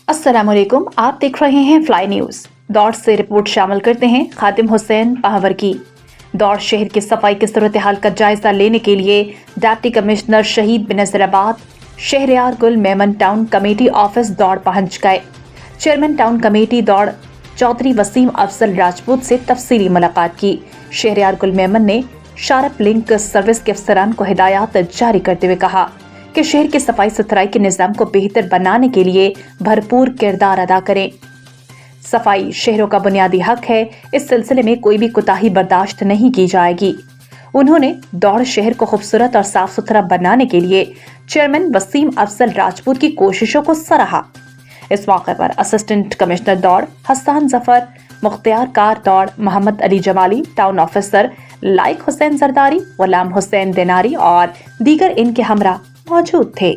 السلام علیکم، آپ دیکھ رہے ہیں فلائی نیوز۔ دوڑ سے رپورٹ شامل کرتے ہیں خادم حسین پہاور کی۔ دوڑ شہر کی صفائی کی صورتحال کا جائزہ لینے کے لیے ڈپٹی کمشنر شہید بنظیر آباد شہریار گل میمن ٹاؤن کمیٹی آفس دوڑ پہنچ گئے۔ چیئرمین ٹاؤن کمیٹی دوڑ چودھری وسیم افضل راجپوت سے تفصیلی ملاقات کی۔ شہریار گل میمن نے شارپ لنک سروس کے افسران کو ہدایات جاری کرتے ہوئے کہا کہ شہر کے صفائی ستھرائی کے نظام کو بہتر بنانے کے لیے بھرپور کردار ادا کریں۔ صفائی شہروں کا بنیادی حق ہے، اس سلسلے میں کوئی بھی کوتاہی برداشت نہیں کی جائے گی۔ انہوں نے دوڑ شہر کو خوبصورت اور صاف ستھرا بنانے کے لیے چیئرمین وسیم افضل راجپوت کی کوششوں کو سراہا۔ اس موقع پر اسسٹنٹ کمشنر دوڑ حسان ظفر، مختار کار دوڑ محمد علی جمالی، ٹاؤن آفیسر لائق حسین زرداری، غلام حسین دیناری اور دیگر ان کے ہمراہ موجود تھے۔